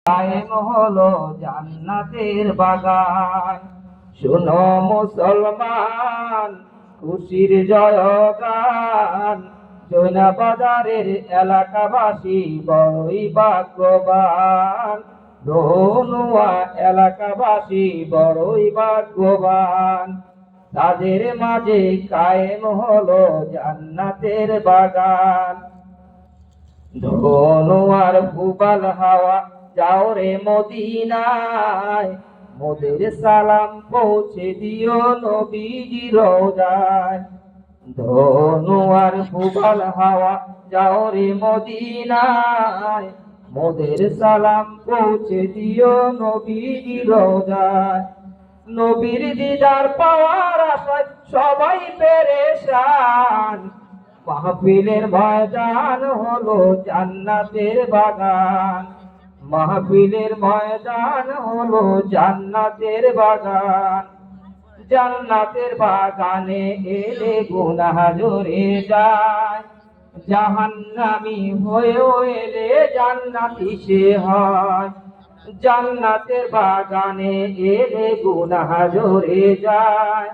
কায়েম হলো জান্নাতের বাগান। শোনো মুসলমান, খুশির জয়গান। জৈনাবাজারের এলাকাবাসী বড়ই ভাগ্যবান। রোহনুয়া এলাকাবাসী বড়ই ভাগ্যবান। তাদের মাঝে কায়েম হলো জান্নাতের বাগান। ধনুয়ার ফুবাল হাওয়া যাও রে মদিনায়, মোদের সালাম পৌঁছে দিও নবীজি রওজায়। ধনুয়ার ফুবাল হাওয়া যাও রে মদিনায়, মোদের সালাম পৌঁছে দিও নবীজি রওজায়। নবীর দিদার পাওয়ার আশায় সবাই পেরেশান। মাহফিলের ময়দান হলো জান্নাতের বাগান। মাহফিলের ময়দান হলো জান্নাতের বাগান। জান্নাতের বাগানে এলে গুনাহ ঝরে যায়, জাহান্নামী হয়েও এলে জান্নাতি সে হয়। জান্নাতের বাগানে এলে গুনাহ ঝরে যায়,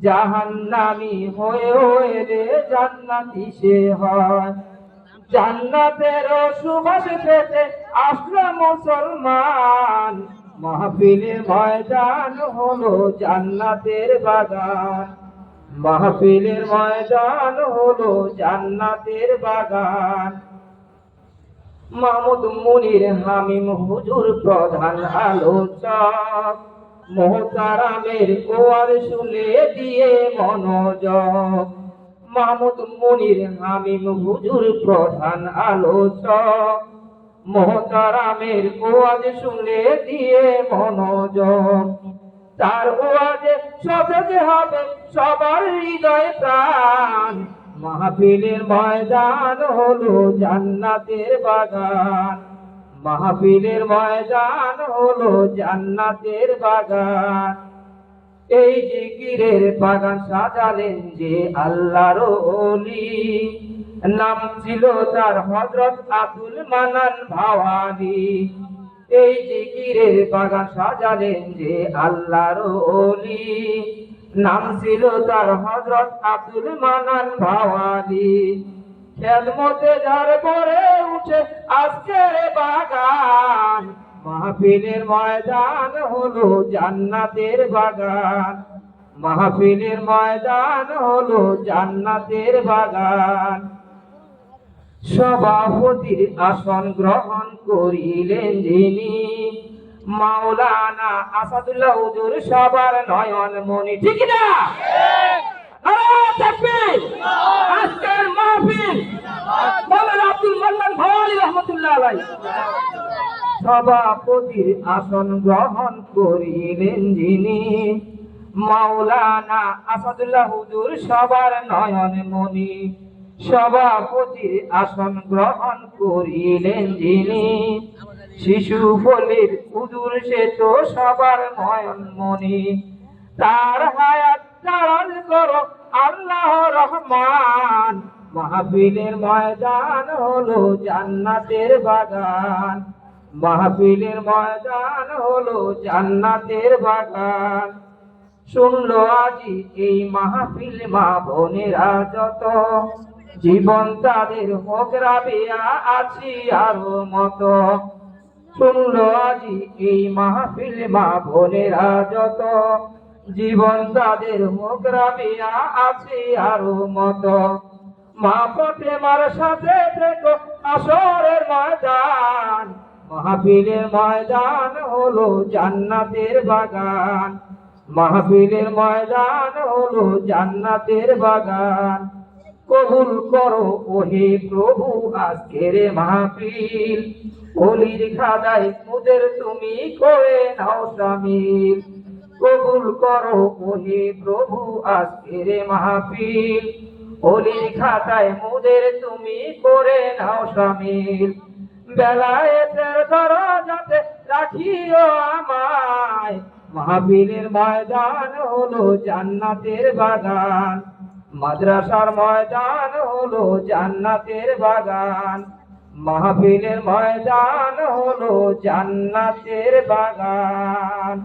জাহান্নামী হয়েও এলে জান্নাতি সে হয়। জান্নাতের সুবাস পেতে আসলো মুসলমান। মাহফিলের ময়দান হলো জান্নাতের বাগান। মাহফিলের ময়দান হলো জান্নাতের বাগান। মাহমুদ মুনির হামিম হুজুর প্রধান আলোচক, মোহতারামের ওয়াজ শুনে দিয়ে মনোযোগ। মাহমুদ মুনির হামিম হুজুর প্রধান আলোচক, মোহতারামের ওয়াজ শুনে দিয়ে মনোযোগ। তার ওয়াজে সতেজ হবে সবার হৃদয় প্রাণ। মাহফিলের ময়দান হলো জান্নাতের বাগান। মাহফিলের ময়দান হলো জান্নাতের বাগান। এই জিকিরের বাগান সাজালেন যে আল্লাহর ওলি, নাম ছিল তার হযরত আব্দুল মান্নান ভাওয়ালি। এই জিকিরের বাগান সাজালেন যে আল্লাহর ওলি, নাম ছিল তার হযরত আব্দুল মান্নান ভাওয়ালি। খেদমতে যার পরে উঠে আজকের বাগান। মাহফিলের ময়দান হলো জান্নাতের বাগান। মাহফিলের ময়দান হলো জান্নাতের বাগান। সভাপতির আসন গ্রহণ করিলেন যিনি, মাওলানা আসাদুল্লাহ হুজুর সবার নয়ন মনি। ঠিক না? আজকের মাহফিল মাওলানা আব্দুল মান্নান ভাওয়ালি রহমাতুল্লাহ আলাইহি সভাপতির আসন গ্রহণ করিলেন যিনি, মাওলানা আসাদুল্লাহ হুজুর সবার নয়ন মনি। সভাপতির আসন গ্রহণ করিলেন যিনি, শিশু ফলির হুজুর সে তো সবার নয়ন মনি। তার হায়াত ধারণ করো আল্লাহ রহমান। মাহফিলের ময়দান হলো জান্নাতের বাগান। মাহফিলের ময়দান হলো জান্নাতের বাগান। শুনলো আজি এই মাহফিল মা বোনেরা যত, জীবন তাদের হোক রাবিয়া আছি আরো মতো। শুনলো আজি এই মাহফিল মা বোনেরা যত, জীবন তাদের হোক রাবিয়া আছি আরো মতো। মা ফাতেমার সাথে থেকো আসরের ময়দান। মাহফিলের ময়দান হলো জান্নাতের বাগান। মাহফিলের ময়দান হলো জান্নাতের বাগান। কবুল করো ওহে প্রভু আজকের মাহফিল, ওলির খাদায় মুদের তুমি করে নাও শামিল। কবুল করো ওহে প্রভু আজকের মাহফিল, ওলির খাতায় মুদের তুমি করে নাও শামিল। বেলায়েতের দরজাতে রাখিও আমায়। মাহফিলের ময়দান হলো জান্নাতের বাগান। মাদ্রাসার ময়দান হলো জান্নাতের বাগান। মাহফিলের ময়দান হলো জান্নাতের বাগান।